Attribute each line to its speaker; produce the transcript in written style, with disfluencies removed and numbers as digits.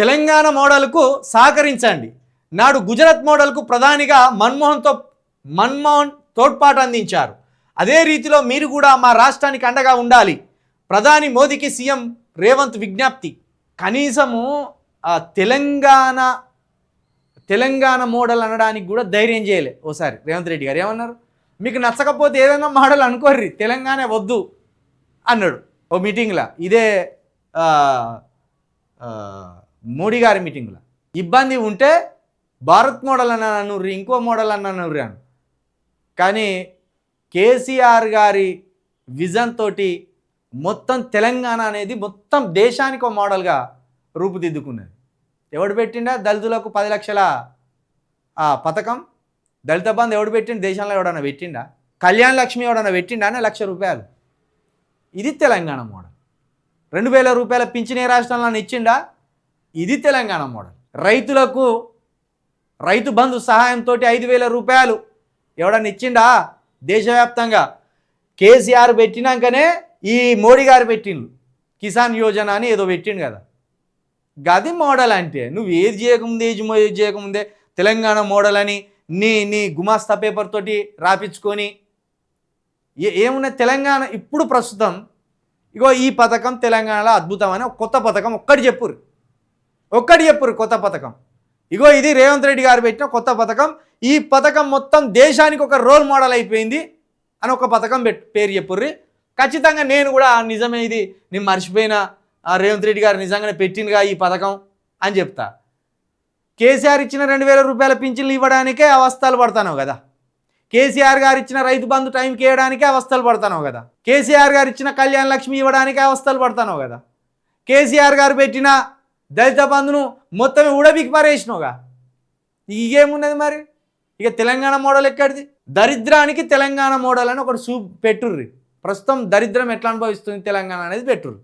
Speaker 1: తెలంగాణ మోడల్కు సహకరించండి. నాడు గుజరాత్ మోడల్కు ప్రధానిగా మన్మోహన్ తోడ్పాటు అందించారు. అదే రీతిలో మీరు కూడా మా రాష్ట్రానికి అండగా ఉండాలి. ప్రధాని మోదీకి సీఎం రేవంత్ విజ్ఞప్తి. కనీసము తెలంగాణ మోడల్ అనడానికి కూడా ధైర్యం చేయలే. ఓసారి రేవంత్ రెడ్డి గారు ఏమన్నారు, మీకు నచ్చకపోతే ఏదైనా మోడల్ అనుకోర్రి, తెలంగాణ వద్దు అన్నాడు ఓ మీటింగ్లో. ఇదే మోడీ గారి మీటింగ్లో. ఇబ్బంది ఉంటే భారత్ మోడల్ అన్నాను, ఇంకో మోడల్ అన్నాను అను. కానీ కేసీఆర్ గారి విజన్ తోటి మొత్తం తెలంగాణ అనేది మొత్తం దేశానికి ఒక మోడల్గా రూపుదిద్దుకున్నది. ఎవడు పెట్టిండా దళితులకు 10 లక్షల పథకం, దళిత బంధు ఎవడు పెట్టిండు? దేశంలో ఎవడన్నా పెట్టిండా? కళ్యాణ లక్ష్మి ఎవడన్నా పెట్టిండా అనే ₹1,00,000. ఇది తెలంగాణ మోడల్. 2,000 రూపాయల పింఛన్ ఏ రాష్ట్రంలో ఇచ్చిండా? ఇది తెలంగాణ మోడల్. రైతులకు రైతు బంధు సహాయంతో 5,000 రూపాయలు ఎవడన్నా ఇచ్చిండా? దేశవ్యాప్తంగా కేసీఆర్ పెట్టినాకనే ఈ మోడీ గారు పెట్టిండు కిసాన్ యోజన అని ఏదో పెట్టిండు కదా. గది మోడల్ అంటే. నువ్వు ఏది చేయకముందే తెలంగాణ మోడల్ అని నీ గుమాస్తా పేపర్ తోటి రాపించుకొని ఏమున్నాయి తెలంగాణ. ఇప్పుడు ప్రస్తుతం ఇగో ఈ పథకం తెలంగాణలో అద్భుతమైన కొత్త పథకం ఒక్కటి చెప్పురు కొత్త పథకం. ఇగో ఇది రేవంత్ రెడ్డి గారు పెట్టిన కొత్త పథకం. ఈ పథకం మొత్తం దేశానికి ఒక రోల్ మోడల్ అయిపోయింది అని ఒక పథకం పేరు చెప్పుర్రి. ఖచ్చితంగా నేను కూడా నిజమే, ఇది నేను మర్చిపోయిన, రేవంత్ రెడ్డి గారు నిజంగానే పెట్టినగా ఈ పథకం అని చెప్తా. కేసీఆర్ ఇచ్చిన 2,000 రూపాయల పింఛన్లు ఇవ్వడానికే అవస్థలు పడతాను కదా. కేసీఆర్ గారు ఇచ్చిన రైతు బంధు టైంకి ఇవ్వడానికే అవస్థలు పడతాను కదా. కేసీఆర్ గారు ఇచ్చిన కళ్యాణ లక్ష్మి ఇవ్వడానికే అవస్థలు పడతాను కదా. కేసీఆర్ గారు పెట్టిన దళిత బంధును మొత్తం ఉడబికి పారేసినావుగా. ఇకేమున్నది మరి? ఇక తెలంగాణ మోడల్ ఎక్కడిది? దరిద్రానికి తెలంగాణ మోడల్ అని ఒకటి పెట్టుర్రి. ప్రస్తుతం దరిద్రం ఎట్లా అనుభవిస్తుంది తెలంగాణ అనేది పెట్టుర్రి.